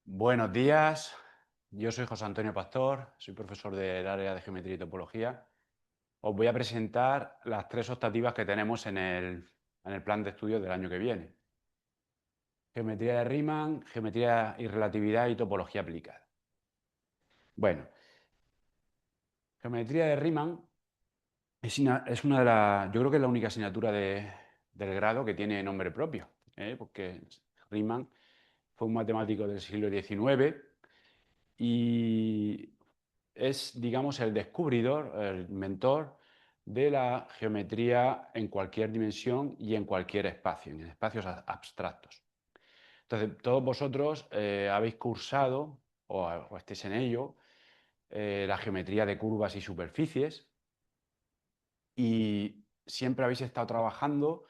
Buenos días, yo soy José Antonio Pastor, soy profesor del área de Geometría y Topología. Os voy a presentar las tres optativas que tenemos en el plan de estudios del año que viene. Geometría de Riemann, Geometría y Relatividad y Topología aplicada. Bueno, Geometría de Riemann es una de las, yo creo que es la única asignatura del grado que tiene nombre propio, porque Riemann fue un matemático del siglo XIX y es, digamos, el descubridor, el mentor de la geometría en cualquier dimensión y en cualquier espacio, en espacios abstractos. Entonces, todos vosotros habéis cursado, o estéis en ello, la geometría de curvas y superficies, y siempre habéis estado trabajando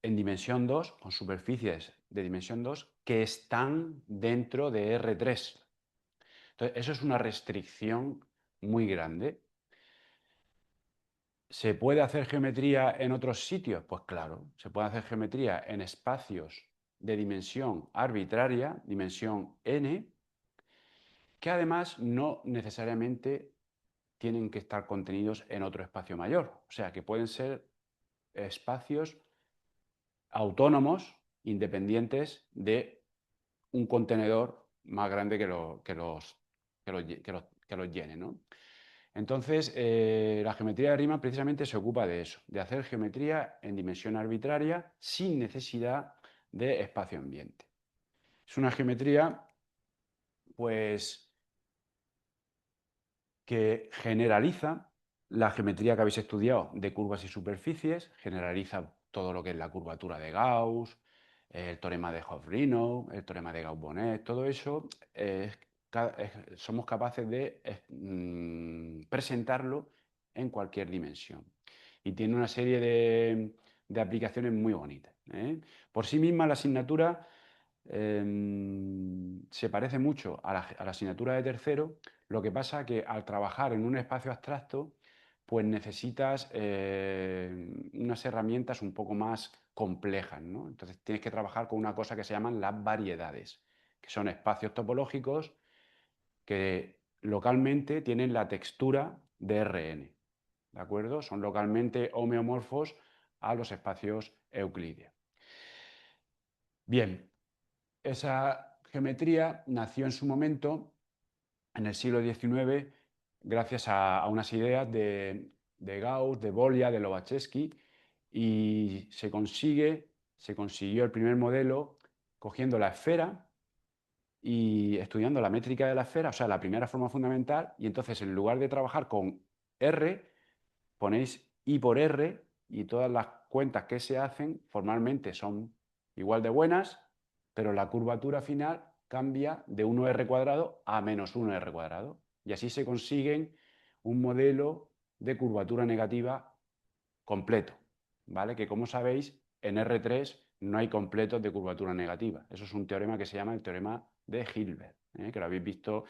en dimensión 2 con superficies de dimensión 2 que están dentro de R3. Entonces, eso es una restricción muy grande. ¿Se puede hacer geometría en otros sitios? Pues claro, se puede hacer geometría en espacios de dimensión arbitraria, dimensión n, que además no necesariamente tienen que estar contenidos en otro espacio mayor. O sea, que pueden ser espacios autónomos, independientes de un contenedor más grande que los llene, ¿no? Entonces, la geometría de Riemann precisamente se ocupa de eso, de hacer geometría en dimensión arbitraria sin necesidad de espacio-ambiente. Es una geometría, pues, que generaliza la geometría que habéis estudiado de curvas y superficies, generaliza todo lo que es la curvatura de Gauss, el teorema de Hopf-Rinow, el teorema de Gauss-Bonnet, todo eso somos capaces de presentarlo en cualquier dimensión. Y tiene una serie de aplicaciones muy bonitas. Por sí misma la asignatura se parece mucho a la asignatura de tercero, lo que pasa que al trabajar en un espacio abstracto, pues necesitas unas herramientas un poco más complejas, ¿no? Entonces tienes que trabajar con una cosa que se llaman las variedades, que son espacios topológicos que localmente tienen la textura de Rn, ¿de acuerdo? Son localmente homeomorfos a los espacios euclideanos. Bien, esa geometría nació en su momento, en el siglo XIX, gracias a unas ideas de Gauss, de Bolia, de Lobachevsky, y se consiguió el primer modelo cogiendo la esfera y estudiando la métrica de la esfera, o sea, la primera forma fundamental, y entonces en lugar de trabajar con R, ponéis I por R y todas las cuentas que se hacen formalmente son igual de buenas, pero la curvatura final cambia de 1R cuadrado a menos 1R cuadrado. Y así se consiguen un modelo de curvatura negativa completo, ¿vale? Que como sabéis, en R3 no hay completos de curvatura negativa. Eso es un teorema que se llama el teorema de Hilbert, que lo habéis visto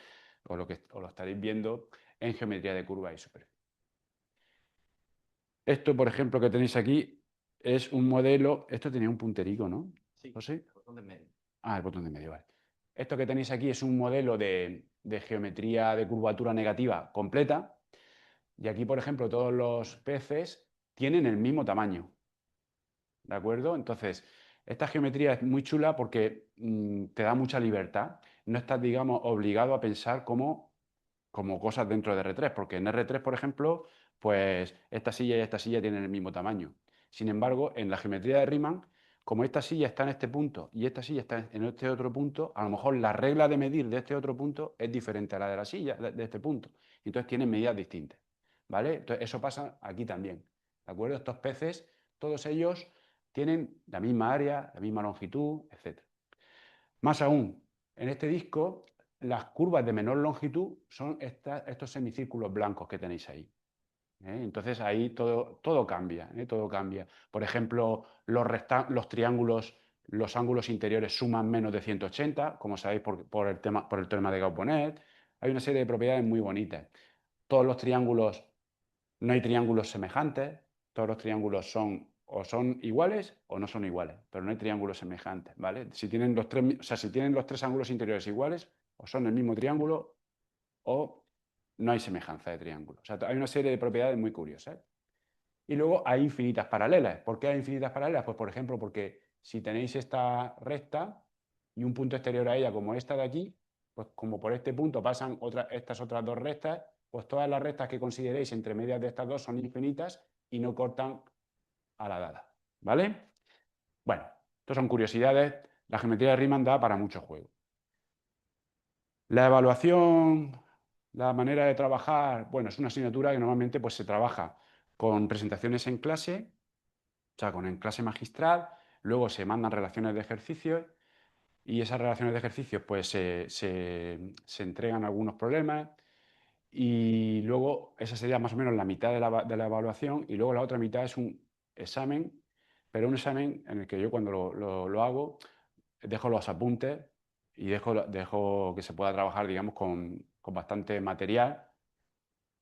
o lo estaréis viendo en geometría de curva y superficie. Esto, por ejemplo, que tenéis aquí, es un modelo. Esto tenía un punterico, ¿no? Sí, ¿O sí? el botón de en medio. Ah, el botón de medio, vale. Esto que tenéis aquí es un modelo de geometría de curvatura negativa completa. Y aquí, por ejemplo, todos los peces tienen el mismo tamaño. ¿De acuerdo? Entonces, esta geometría es muy chula porque te da mucha libertad. No estás, digamos, obligado a pensar como cosas dentro de R3, porque en R3, por ejemplo, pues esta silla y esta silla tienen el mismo tamaño. Sin embargo, en la geometría de Riemann, como esta silla está en este punto y esta silla está en este otro punto, a lo mejor la regla de medir de este otro punto es diferente a la de la silla de este punto. Entonces tienen medidas distintas. ¿Vale? Entonces eso pasa aquí también. ¿De acuerdo? Estos peces, todos ellos tienen la misma área, la misma longitud, etc. Más aún, en este disco, las curvas de menor longitud son estos semicírculos blancos que tenéis ahí. Entonces ahí todo cambia, todo cambia. Por ejemplo, los triángulos, los ángulos interiores suman menos de 180, como sabéis por el teorema de Gauss-Bonnet. Hay una serie de propiedades muy bonitas. Todos los triángulos, no hay triángulos semejantes, todos los triángulos son o son iguales o no son iguales, pero no hay triángulos semejantes, ¿vale? Si tienen si tienen los tres ángulos interiores iguales, o son el mismo triángulo o no hay semejanza de triángulo. O sea, hay una serie de propiedades muy curiosas. Y luego hay infinitas paralelas. ¿Por qué hay infinitas paralelas? Pues, por ejemplo, porque si tenéis esta recta y un punto exterior a ella como esta de aquí, pues como por este punto pasan estas otras dos rectas, pues todas las rectas que consideréis entre medias de estas dos son infinitas y no cortan a la dada. ¿Vale? Bueno, estas son curiosidades. La geometría de Riemann da para mucho juego. La evaluación, la manera de trabajar, bueno, es una asignatura que normalmente pues, se trabaja con presentaciones en clase, o sea, en clase magistral, luego se mandan relaciones de ejercicios y esas relaciones de ejercicios pues se entregan algunos problemas y luego esa sería más o menos la mitad de la evaluación y luego la otra mitad es un examen, pero un examen en el que yo cuando lo hago dejo los apuntes y dejo que se pueda trabajar, digamos, con bastante material,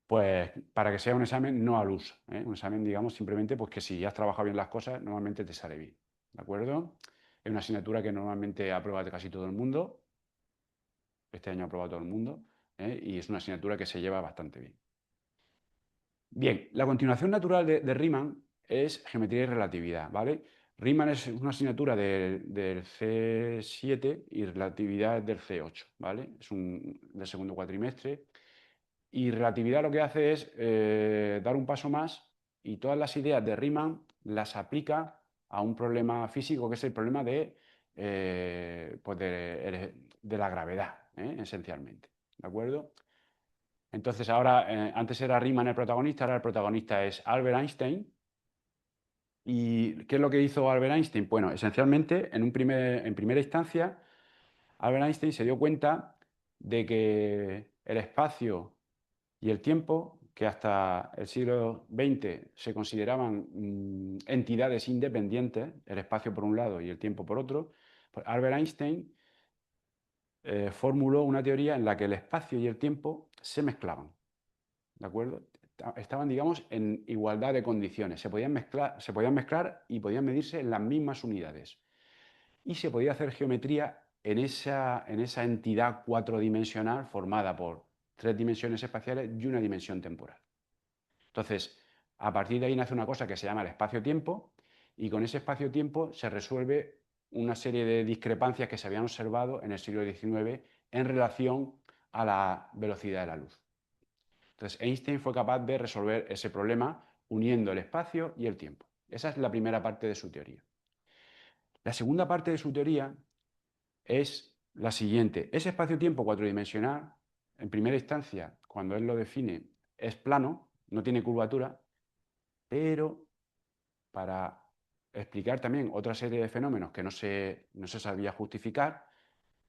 pues para que sea un examen no al uso, ¿eh? Un examen, digamos, simplemente pues que si has trabajado bien las cosas, normalmente te sale bien, ¿de acuerdo? Es una asignatura que normalmente aprueba casi todo el mundo, este año ha aprobado todo el mundo, ¿eh? Y es una asignatura que se lleva bastante bien. Bien, la continuación natural de Riemann es geometría y relatividad, ¿vale? Riemann es una asignatura del C7 y relatividad es del C8, ¿vale? Es del segundo cuatrimestre. Y relatividad lo que hace es dar un paso más y todas las ideas de Riemann las aplica a un problema físico que es el problema pues de la gravedad, esencialmente. ¿De acuerdo? Entonces ahora, antes era Riemann el protagonista, ahora el protagonista es Albert Einstein. ¿Y qué es lo que hizo Albert Einstein? Bueno, esencialmente, en primera instancia, Albert Einstein se dio cuenta de que el espacio y el tiempo, que hasta el siglo XX se consideraban entidades independientes, el espacio por un lado y el tiempo por otro, pues Albert Einstein formuló una teoría en la que el espacio y el tiempo se mezclaban. ¿De acuerdo? Estaban, digamos, en igualdad de condiciones. Se podían mezclar y podían medirse en las mismas unidades. Y se podía hacer geometría en esa entidad cuatrodimensional formada por tres dimensiones espaciales y una dimensión temporal. Entonces, a partir de ahí nace una cosa que se llama el espacio-tiempo y con ese espacio-tiempo se resuelve una serie de discrepancias que se habían observado en el siglo XIX en relación a la velocidad de la luz. Entonces, Einstein fue capaz de resolver ese problema uniendo el espacio y el tiempo. Esa es la primera parte de su teoría. La segunda parte de su teoría es la siguiente. Ese espacio-tiempo cuatridimensional, en primera instancia, cuando él lo define, es plano, no tiene curvatura, pero para explicar también otra serie de fenómenos que no se sabía justificar,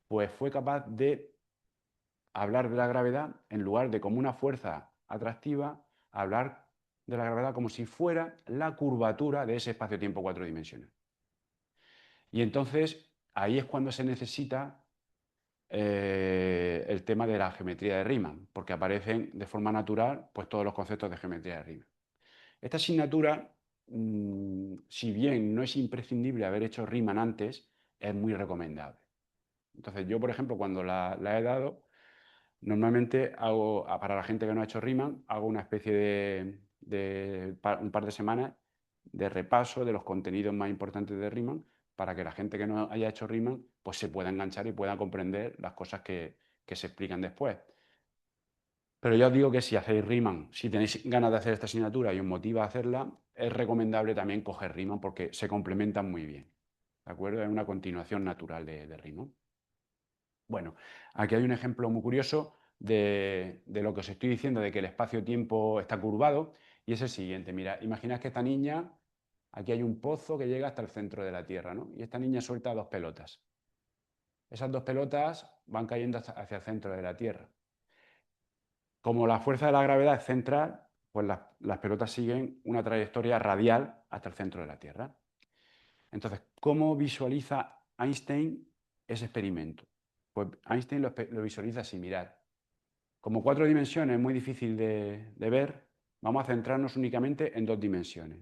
pues fue capaz de hablar de la gravedad en lugar de como una fuerza atractiva, hablar de la gravedad como si fuera la curvatura de ese espacio-tiempo cuatridimensional. Y entonces ahí es cuando se necesita el tema de la geometría de Riemann, porque aparecen de forma natural pues, todos los conceptos de geometría de Riemann. Esta asignatura, si bien no es imprescindible haber hecho Riemann antes, es muy recomendable. Entonces yo, por ejemplo, cuando la he dado, normalmente hago, para la gente que no ha hecho Riemann, hago una especie de un par de semanas de repaso de los contenidos más importantes de Riemann para que la gente que no haya hecho Riemann pues se pueda enganchar y pueda comprender las cosas que se explican después. Pero ya os digo que si hacéis Riemann, si tenéis ganas de hacer esta asignatura y os motiva a hacerla, es recomendable también coger Riemann porque se complementan muy bien. ¿De acuerdo? Es una continuación natural de Riemann. Bueno, aquí hay un ejemplo muy curioso de lo que os estoy diciendo, de que el espacio-tiempo está curvado, y es el siguiente. Mira, imaginad que esta niña, aquí hay un pozo que llega hasta el centro de la Tierra, ¿no? Y esta niña suelta dos pelotas. Esas dos pelotas van cayendo hacia el centro de la Tierra. Como la fuerza de la gravedad es central, pues las pelotas siguen una trayectoria radial hasta el centro de la Tierra. Entonces, ¿cómo visualiza Einstein ese experimento? Pues Einstein lo visualiza así, mirad. Como cuatro dimensiones es muy difícil de ver, vamos a centrarnos únicamente en dos dimensiones.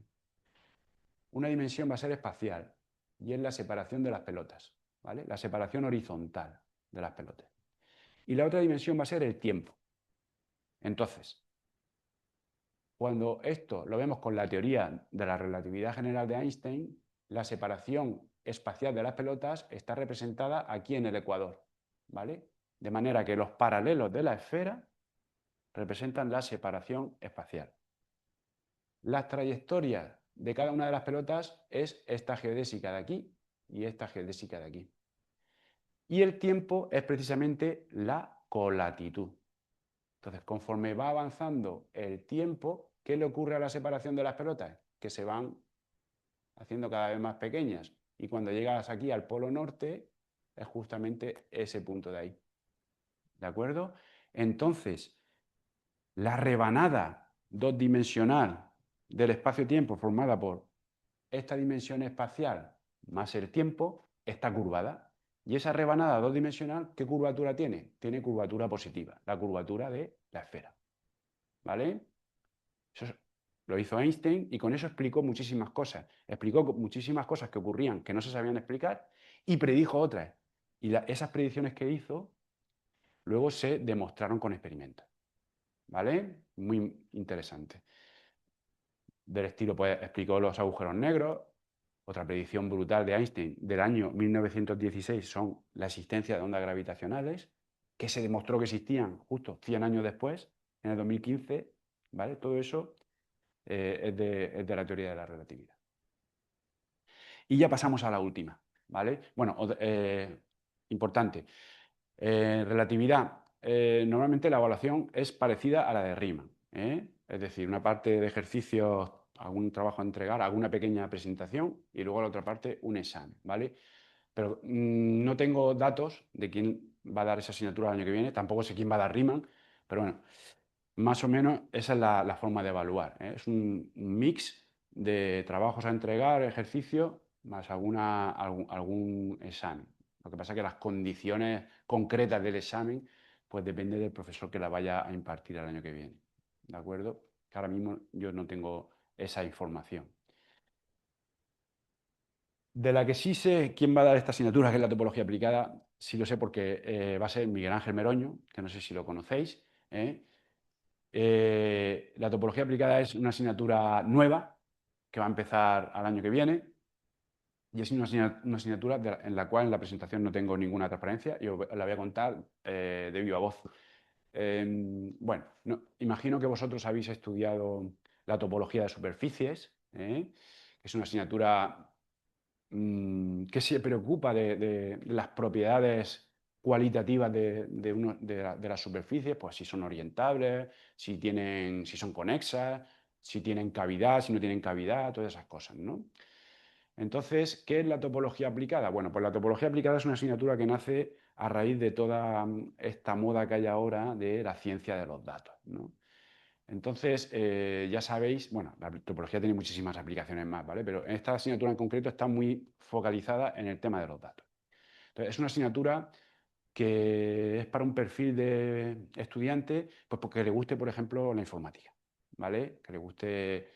una dimensión va a ser espacial y es la separación de las pelotas, ¿vale? La separación horizontal de las pelotas. Y la otra dimensión va a ser el tiempo. Entonces, cuando esto lo vemos con la teoría de la relatividad general de Einstein, la separación espacial de las pelotas está representada aquí en el ecuador, ¿vale? De manera que los paralelos de la esfera representan la separación espacial. Las trayectorias de cada una de las pelotas es esta geodésica de aquí y esta geodésica de aquí. Y el tiempo es precisamente la colatitud. Entonces, conforme va avanzando el tiempo, ¿qué le ocurre a la separación de las pelotas? Que se van haciendo cada vez más pequeñas. Y cuando llegas aquí al polo norte, es justamente ese punto de ahí. ¿De acuerdo? Entonces, la rebanada dos-dimensional del espacio-tiempo formada por esta dimensión espacial más el tiempo está curvada. Y esa rebanada dos-dimensional, ¿qué curvatura tiene? Tiene curvatura positiva, la curvatura de la esfera. ¿Vale? Eso lo hizo Einstein y con eso explicó muchísimas cosas. Explicó muchísimas cosas que ocurrían que no se sabían explicar y predijo otras. Y esas predicciones que hizo luego se demostraron con experimentos. ¿Vale? Muy interesante. Del estilo, pues explicó los agujeros negros. Otra predicción brutal de Einstein del año 1916 son la existencia de ondas gravitacionales, que se demostró que existían justo 100 años después, en el 2015. ¿Vale? Todo eso es de la teoría de la relatividad. Y ya pasamos a la última, ¿vale? Bueno, importante. Relatividad. Normalmente la evaluación es parecida a la de Riemann, ¿eh? Es decir, una parte de ejercicios, algún trabajo a entregar, alguna pequeña presentación y luego la otra parte un examen, ¿vale? Pero no tengo datos de quién va a dar esa asignatura el año que viene, tampoco sé quién va a dar Riemann, pero bueno, más o menos esa es la forma de evaluar, ¿eh? Es un mix de trabajos a entregar, ejercicios, más algún examen. Lo que pasa es que las condiciones concretas del examen, pues depende del profesor que la vaya a impartir el año que viene. ¿De acuerdo? Que ahora mismo yo no tengo esa información. De la que sí sé quién va a dar esta asignatura, que es la topología aplicada, sí lo sé porque va a ser Miguel Ángel Meroño, que no sé si lo conocéis, ¿eh? La topología aplicada es una asignatura nueva que va a empezar al año que viene y es una asignatura en la cual en la presentación no tengo ninguna transparencia y os la voy a contar de viva voz. Bueno, imagino que vosotros habéis estudiado la topología de superficies, que es una asignatura que se preocupa de las propiedades cualitativas de las superficies, pues si son orientables, si son conexas, si tienen cavidad, si no tienen cavidad, todas esas cosas, ¿no? Entonces, ¿qué es la topología aplicada? Bueno, pues la topología aplicada es una asignatura que nace a raíz de toda esta moda que hay ahora de la ciencia de los datos, ¿no? Entonces, ya sabéis, bueno, la topología tiene muchísimas aplicaciones más, ¿vale? Pero en esta asignatura en concreto está muy focalizada en el tema de los datos. Entonces, es una asignatura que es para un perfil de estudiante, pues porque le guste, por ejemplo, la informática, ¿vale? Que le guste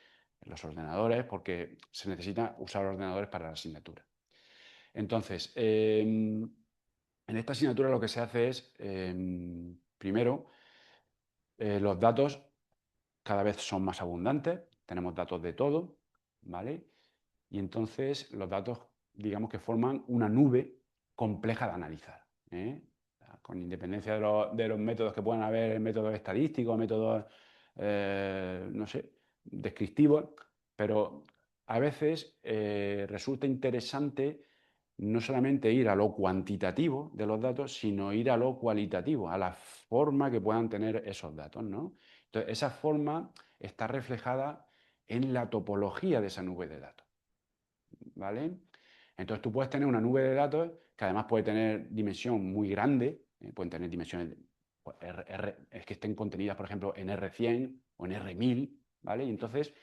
los ordenadores, porque se necesita usar ordenadores para la asignatura. Entonces, en esta asignatura lo que se hace es, primero, los datos cada vez son más abundantes, tenemos datos de todo, ¿vale? Y entonces los datos, digamos que forman una nube compleja de analizar, ¿eh? Con independencia de los métodos que puedan haber, métodos estadísticos, métodos, no sé, descriptivos, pero a veces resulta interesante no solamente ir a lo cuantitativo de los datos, sino ir a lo cualitativo, a la forma que puedan tener esos datos, ¿no? Entonces, esa forma está reflejada en la topología de esa nube de datos, ¿vale? Entonces tú puedes tener una nube de datos que además puede tener dimensión muy grande, pueden tener dimensiones pues, es que estén contenidas, por ejemplo, en R100 o en R1000, ¿vale? Y entonces,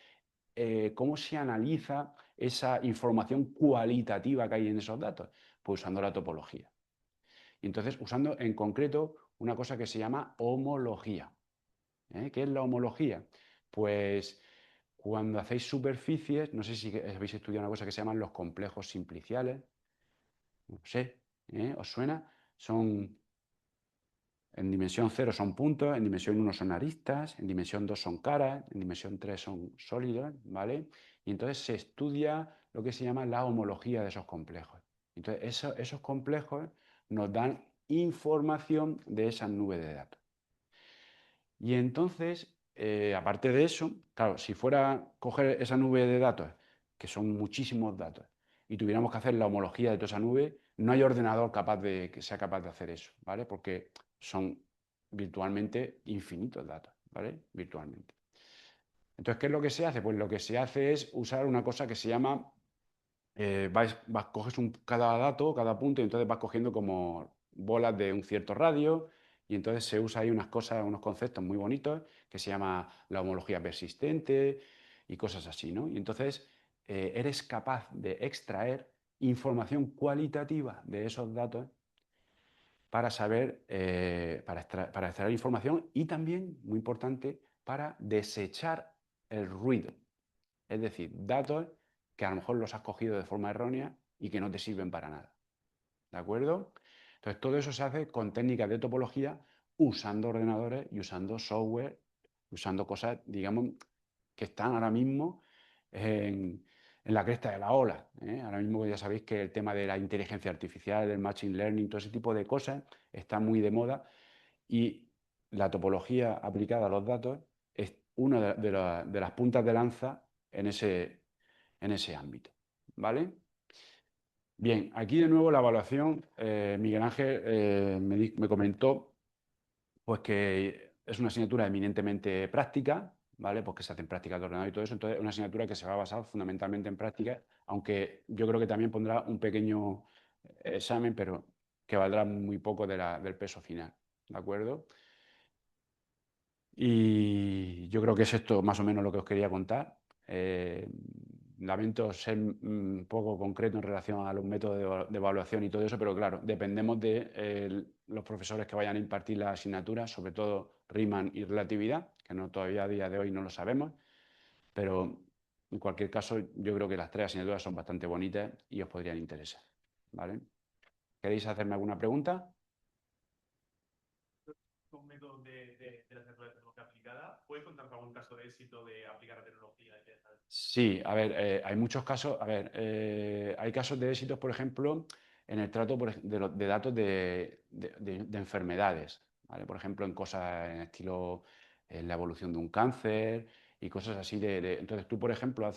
¿cómo se analiza esa información cualitativa que hay en esos datos? Pues usando la topología. Y entonces usando en concreto una cosa que se llama homología. ¿Qué es la homología? Pues Cuando hacéis superficies, no sé si habéis estudiado una cosa que se llaman los complejos simpliciales. No sé, ¿os suena? Son en dimensión 0 son puntos, en dimensión 1 son aristas, en dimensión 2 son caras, en dimensión 3 son sólidos, ¿vale? Y entonces se estudia lo que se llama la homología de esos complejos. Entonces esos complejos nos dan información de esas nubes de datos. Y entonces, aparte de eso, claro, si fuera coger esa nube de datos, que son muchísimos datos, y tuviéramos que hacer la homología de toda esa nube, no hay ordenador que sea capaz de hacer eso, ¿vale? Porque son virtualmente infinitos datos, ¿vale? Virtualmente. Entonces, ¿qué es lo que se hace? Pues lo que se hace es usar una cosa que se llama, coges cada dato, cada punto, y entonces vas cogiendo como bolas de un cierto radio, y entonces se usa ahí unas cosas, unos conceptos muy bonitos, que se llama la homología persistente y cosas así, ¿no? Y entonces eres capaz de extraer información cualitativa de esos datos para saber, para extraer información y también, muy importante, para desechar el ruido. Es decir, datos que a lo mejor los has cogido de forma errónea y que no te sirven para nada. ¿De acuerdo? Entonces, todo eso se hace con técnicas de topología usando ordenadores y usando software, usando cosas, digamos, que están ahora mismo en la cresta de la ola. Ahora mismo ya sabéis que el tema de la inteligencia artificial, del machine learning, todo ese tipo de cosas está muy de moda y la topología aplicada a los datos es una de las puntas de lanza en ese ámbito. ¿Vale? Bien, aquí de nuevo la evaluación, Miguel Ángel me comentó pues que es una asignatura eminentemente práctica, ¿vale? Pues que se hacen prácticas de ordenador y todo eso, entonces es una asignatura que se va a basar fundamentalmente en práctica, aunque yo creo que también pondrá un pequeño examen, pero que valdrá muy poco del peso final, ¿de acuerdo? Y yo creo que es esto más o menos lo que os quería contar. Lamento ser un poco concreto en relación a los métodos de evaluación y todo eso, pero claro, dependemos de los profesores que vayan a impartir la asignatura, sobre todo Riemann y relatividad, que no, todavía a día de hoy no lo sabemos, pero en cualquier caso yo creo que las tres asignaturas son bastante bonitas y os podrían interesar. ¿Vale? ¿Queréis hacerme alguna pregunta? Un método de la tecnología aplicada. ¿Puedes contar algún caso de éxito de aplicar la tecnología? Sí, a ver, hay muchos casos, a ver, hay casos de éxitos, por ejemplo, en el trato de datos de enfermedades, ¿vale? Por ejemplo, en cosas en estilo en la evolución de un cáncer y cosas así Entonces tú, por ejemplo,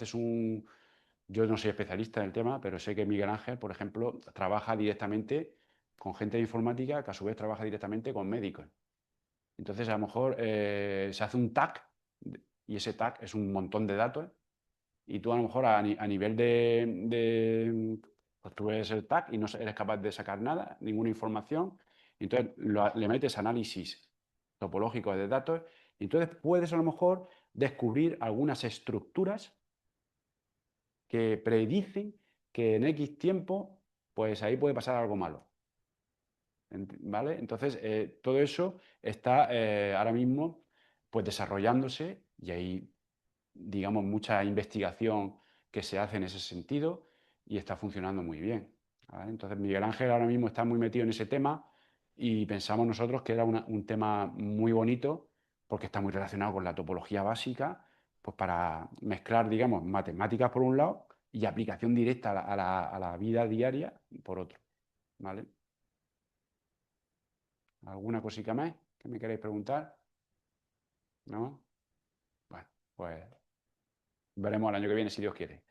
yo no soy especialista en el tema, pero sé que Miguel Ángel, por ejemplo, trabaja directamente con gente de informática que a su vez trabaja directamente con médicos. Entonces, a lo mejor se hace un tag y ese tag es un montón de datos y tú a lo mejor a nivel pues tú ves el tag y no eres capaz de sacar nada, ninguna información, y entonces le metes análisis topológico de datos, y entonces puedes a lo mejor descubrir algunas estructuras que predicen que en X tiempo, pues ahí puede pasar algo malo. ¿Vale? Entonces, todo eso está ahora mismo pues desarrollándose y hay, digamos, mucha investigación que se hace en ese sentido y está funcionando muy bien. ¿Vale? Entonces, Miguel Ángel ahora mismo está muy metido en ese tema y pensamos nosotros que era un tema muy bonito porque está muy relacionado con la topología básica, pues para mezclar, digamos, matemáticas por un lado y aplicación directa a la vida diaria por otro. ¿Vale? ¿Alguna cosita más que me queréis preguntar? ¿No? Bueno, pues veremos el año que viene si Dios quiere.